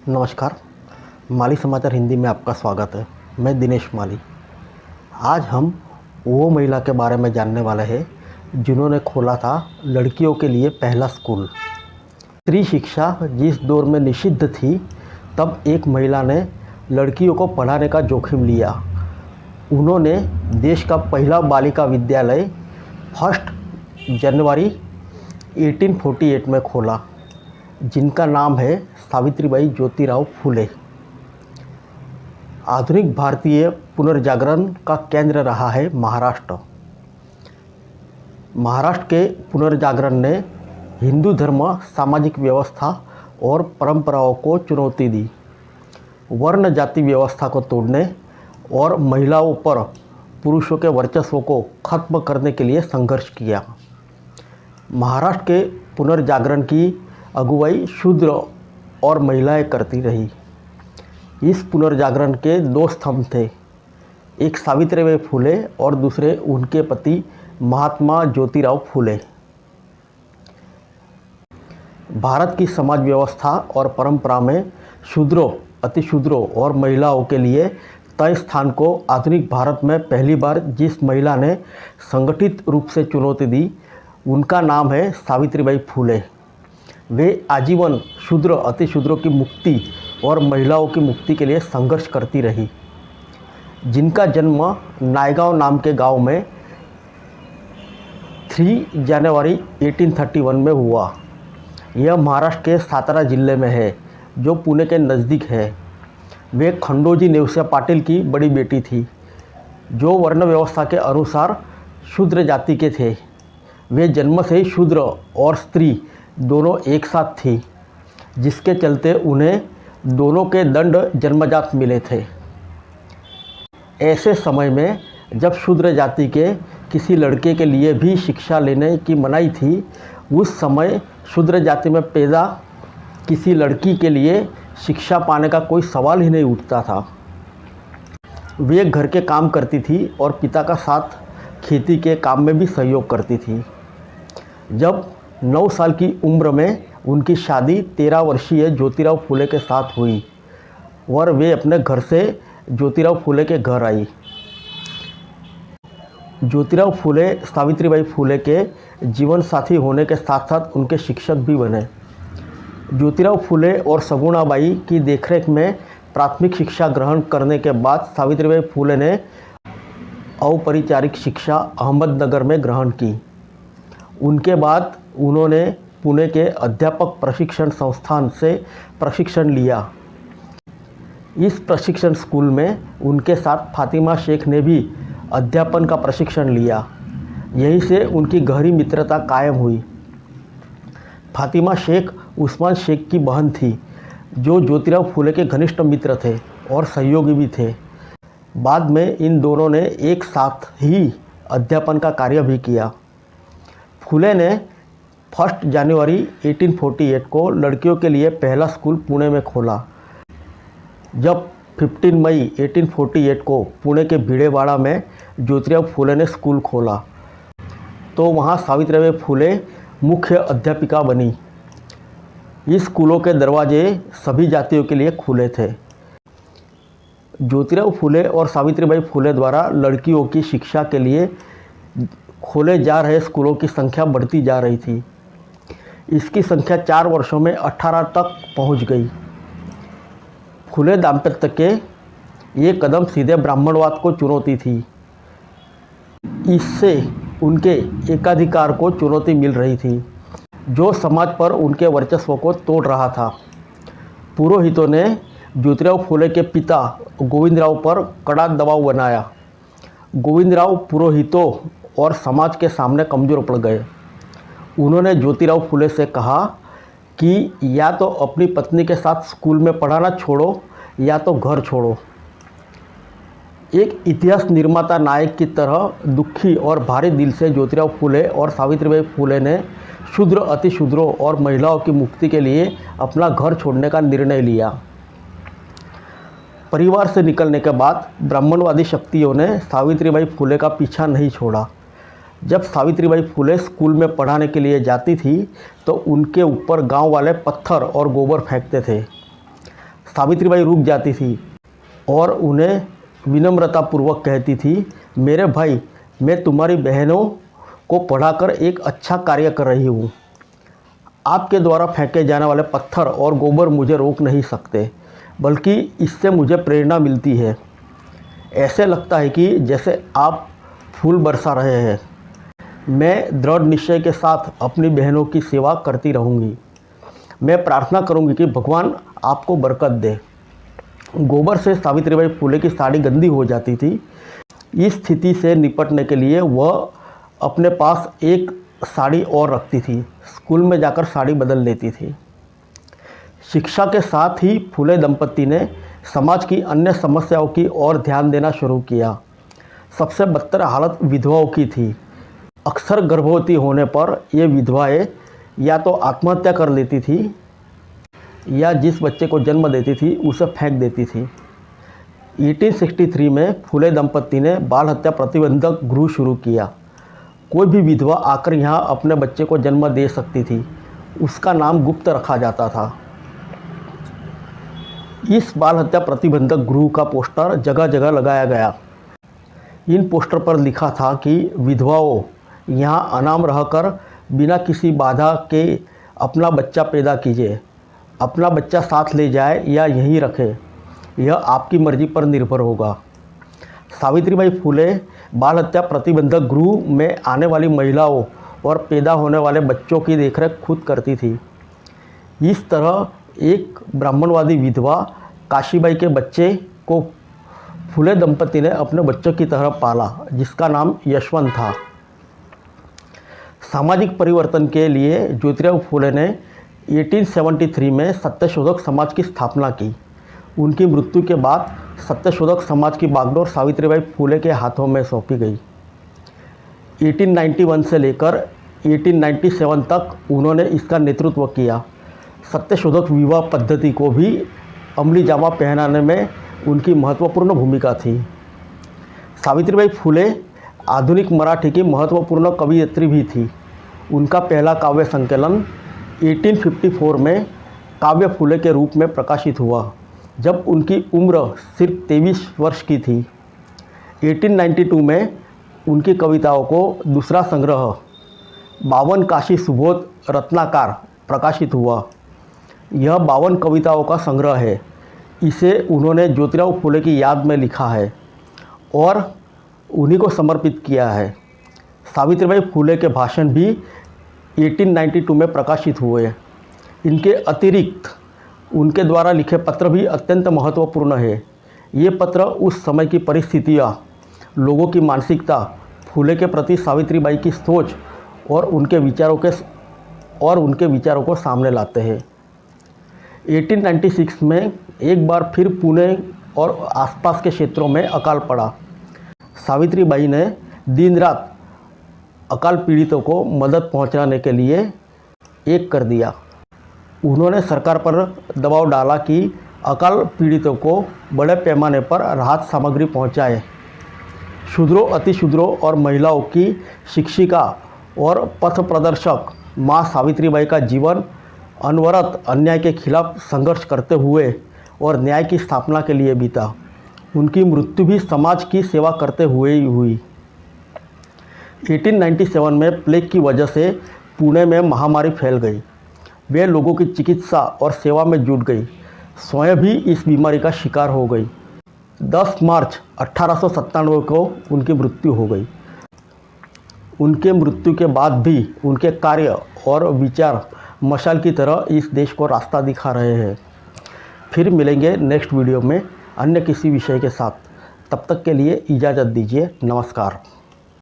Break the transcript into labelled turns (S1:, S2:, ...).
S1: नमस्कार। माली समाचार हिंदी में आपका स्वागत है। मैं दिनेश माली। आज हम वो महिला के बारे में जानने वाले हैं जिन्होंने खोला था लड़कियों के लिए पहला स्कूल। स्त्री शिक्षा जिस दौर में निषिद्ध थी, तब एक महिला ने लड़कियों को पढ़ाने का जोखिम लिया। उन्होंने देश का पहला बालिका विद्यालय 1 जनवरी 1848 में खोला, जिनका नाम है सावित्रीबाई ज्योतिराव फुले। आधुनिक भारतीय पुनर्जागरण का केंद्र रहा है महाराष्ट्र। महाराष्ट्र के पुनर्जागरण ने हिंदू धर्म, सामाजिक व्यवस्था और परंपराओं को चुनौती दी, वर्ण जाति व्यवस्था को तोड़ने और महिलाओं पर पुरुषों के वर्चस्व को खत्म करने के लिए संघर्ष किया। महाराष्ट्र के पुनर्जागरण की अगुवाई शूद्र और महिलाएं करती रही। इस पुनर्जागरण के 2 स्तंभ थे, एक सावित्रीबाई फुले और दूसरे उनके पति महात्मा ज्योतिराव फुले। भारत की समाज व्यवस्था और परंपरा में शूद्रों, अतिशूद्रों और महिलाओं के लिए तय स्थान को आधुनिक भारत में पहली बार जिस महिला ने संगठित रूप से चुनौती दी, उनका नाम है सावित्रीबाई फुले। वे आजीवन शूद्र, अतिशूद्रों की मुक्ति और महिलाओं की मुक्ति के लिए संघर्ष करती रही। जिनका जन्म नायगांव नाम के गांव में 3 जनवरी 1831 में हुआ। यह महाराष्ट्र के सातारा जिले में है, जो पुणे के नज़दीक है। वे खंडोजी नेवसिया पाटिल की बड़ी बेटी थी, जो वर्ण व्यवस्था के अनुसार शूद्र जाति के थे। वे जन्म से ही शूद्र और स्त्री दोनों एक साथ थी, जिसके चलते उन्हें दोनों के दंड जन्मजात मिले थे। ऐसे समय में जब शूद्र जाति के किसी लड़के के लिए भी शिक्षा लेने की मनाही थी, उस समय शूद्र जाति में पैदा किसी लड़की के लिए शिक्षा पाने का कोई सवाल ही नहीं उठता था। वे घर के काम करती थी और पिता का साथ खेती के काम में भी सहयोग करती थी। जब 9 साल की उम्र में उनकी शादी 13 वर्षीय ज्योतिराव फुले के साथ हुई और वे अपने घर से ज्योतिराव फुले के घर आई। ज्योतिराव फुले सावित्रीबाई फुले के जीवन साथी होने के साथ साथ उनके शिक्षक भी बने। ज्योतिराव फुले और सगुणाबाई की देखरेख में प्राथमिक शिक्षा ग्रहण करने के बाद सावित्रीबाई फुले ने औपचारिक शिक्षा अहमदनगर में ग्रहण की। उनके बाद उन्होंने पुणे के अध्यापक प्रशिक्षण संस्थान से प्रशिक्षण लिया। इस प्रशिक्षण स्कूल में उनके साथ फातिमा शेख ने भी अध्यापन का प्रशिक्षण लिया। यहीं से उनकी गहरी मित्रता कायम हुई। फातिमा शेख उस्मान शेख की बहन थी, जो ज्योतिराव फुले के घनिष्ठ मित्र थे और सहयोगी भी थे। बाद में इन दोनों ने एक साथ ही अध्यापन का कार्य भी किया। फुले ने 1 जनवरी 1848 को लड़कियों के लिए पहला स्कूल पुणे में खोला। जब 15 मई 1848 को पुणे के भिड़ेवाड़ा में ज्योतिराव फुले ने स्कूल खोला, तो वहाँ सावित्रीबाई फुले मुख्य अध्यापिका बनी। इस स्कूलों के दरवाजे सभी जातियों के लिए खुले थे। ज्योतिराव फुले और सावित्रीबाई फुले द्वारा लड़कियों की शिक्षा के लिए खोले जा रहे स्कूलों की संख्या बढ़ती जा रही थी। इसकी संख्या 4 वर्षों में 18 तक पहुंच गई। फुले दाम्पत्य के ये कदम सीधे ब्राह्मणवाद को चुनौती थी। इससे उनके एकाधिकार को चुनौती मिल रही थी, जो समाज पर उनके वर्चस्व को तोड़ रहा था। पुरोहितों ने ज्योतिराव फुले के पिता गोविंदराव पर कड़ा दबाव बनाया। गोविंदराव पुरोहितों और समाज के सामने कमज़ोर पड़ गए। उन्होंने ज्योतिराव फुले से कहा कि या तो अपनी पत्नी के साथ स्कूल में पढ़ाना छोड़ो या तो घर छोड़ो। एक इतिहास निर्माता नायक की तरह दुखी और भारी दिल से ज्योतिराव फुले और सावित्रीबाई फुले ने शूद्र, अतिशूद्रों और महिलाओं की मुक्ति के लिए अपना घर छोड़ने का निर्णय लिया। परिवार से निकलने के बाद ब्राह्मणवादी शक्तियों ने सावित्रीबाई फुले का पीछा नहीं छोड़ा। जब सावित्रीबाई फुले स्कूल में पढ़ाने के लिए जाती थी, तो उनके ऊपर गांव वाले पत्थर और गोबर फेंकते थे। सावित्रीबाई रुक जाती थी और उन्हें विनम्रतापूर्वक कहती थी, मेरे भाई, मैं तुम्हारी बहनों को पढ़ाकर एक अच्छा कार्य कर रही हूँ। आपके द्वारा फेंके जाने वाले पत्थर और गोबर मुझे रोक नहीं सकते, बल्कि इससे मुझे प्रेरणा मिलती है। ऐसे लगता है कि जैसे आप फूल बरसा रहे हैं। मैं दृढ़ निश्चय के साथ अपनी बहनों की सेवा करती रहूँगी। मैं प्रार्थना करूँगी कि भगवान आपको बरकत दे। गोबर से सावित्रीबाई फुले की साड़ी गंदी हो जाती थी। इस स्थिति से निपटने के लिए वह अपने पास एक साड़ी और रखती थी। स्कूल में जाकर साड़ी बदल लेती थी। शिक्षा के साथ ही फुले दंपति ने समाज की अन्य समस्याओं की ओर ध्यान देना शुरू किया। सबसे बदतर हालत विधवाओं की थी। अक्सर गर्भवती होने पर ये विधवाएं या तो आत्महत्या कर लेती थी या जिस बच्चे को जन्म देती थी उसे फेंक देती थी। 1863 में फुले दंपति ने बाल हत्या प्रतिबंधक गृह शुरू किया। कोई भी विधवा आकर यहाँ अपने बच्चे को जन्म दे सकती थी। उसका नाम गुप्त रखा जाता था। इस बाल हत्या प्रतिबंधक गृह का पोस्टर जगह जगह लगाया गया। इन पोस्टर पर लिखा था कि विधवाओं, यहाँ अनाम रहकर बिना किसी बाधा के अपना बच्चा पैदा कीजिए। अपना बच्चा साथ ले जाए या यहीं रखें, यह आपकी मर्जी पर निर्भर होगा। सावित्रीबाई फुले बाल हत्या प्रतिबंधक गृह में आने वाली महिलाओं और पैदा होने वाले बच्चों की देखरेख खुद करती थी। इस तरह एक ब्राह्मणवादी विधवा काशीबाई के बच्चे को फुले दंपति ने अपने बच्चों की तरह पाला, जिसका नाम यशवंत था। सामाजिक परिवर्तन के लिए ज्योतिराव फुले ने 1873 में सत्यशोधक समाज की स्थापना की। उनकी मृत्यु के बाद सत्यशोधक समाज की बागडोर सावित्रीबाई फुले के हाथों में सौंपी गई। 1891 से लेकर 1897 तक उन्होंने इसका नेतृत्व किया। सत्यशोधक विवाह पद्धति को भी अमली जामा पहनाने में उनकी महत्वपूर्ण भूमिका थी। सावित्रीबाई फुले आधुनिक मराठी की महत्वपूर्ण कवयित्री भी थी। उनका पहला काव्य संकलन 1854 में काव्य फुले के रूप में प्रकाशित हुआ, जब उनकी उम्र सिर्फ 23 वर्ष की थी। 1892 में उनकी कविताओं को दूसरा संग्रह 52 काशी सुबोध रत्नाकार प्रकाशित हुआ। यह 52 कविताओं का संग्रह है। इसे उन्होंने ज्योतिराव फुले की याद में लिखा है और उन्हीं को समर्पित किया है। सावित्रीबाई फुले के भाषण भी 1892 में प्रकाशित हुए। इनके अतिरिक्त उनके द्वारा लिखे पत्र भी अत्यंत महत्वपूर्ण है। ये पत्र उस समय की परिस्थितियाँ, लोगों की मानसिकता, फुले के प्रति सावित्रीबाई की सोच और उनके विचारों को सामने लाते हैं। 1896 में एक बार फिर पुणे और आसपास के क्षेत्रों में अकाल पड़ा। सावित्रीबाई ने दिन रात अकाल पीड़ितों को मदद पहुंचाने के लिए एक कर दिया। उन्होंने सरकार पर दबाव डाला कि अकाल पीड़ितों को बड़े पैमाने पर राहत सामग्री पहुंचाए। शूद्रों, अतिशूद्रों और महिलाओं की शिक्षिका और पथ प्रदर्शक माँ सावित्रीबाई का जीवन अनवरत अन्याय के खिलाफ संघर्ष करते हुए और न्याय की स्थापना के लिए बीता। उनकी मृत्यु भी समाज की सेवा करते हुए ही हुई। 1897 में प्लेग की वजह से पुणे में महामारी फैल गई। वे लोगों की चिकित्सा और सेवा में जुट गई। स्वयं भी इस बीमारी का शिकार हो गई। 10 मार्च 1897 को उनकी मृत्यु हो गई। उनके मृत्यु के बाद भी उनके कार्य और विचार मशाल की तरह इस देश को रास्ता दिखा रहे हैं। फिर मिलेंगे नेक्स्ट वीडियो में अन्य किसी विषय के साथ। तब तक के लिए इजाज़त दीजिए। नमस्कार।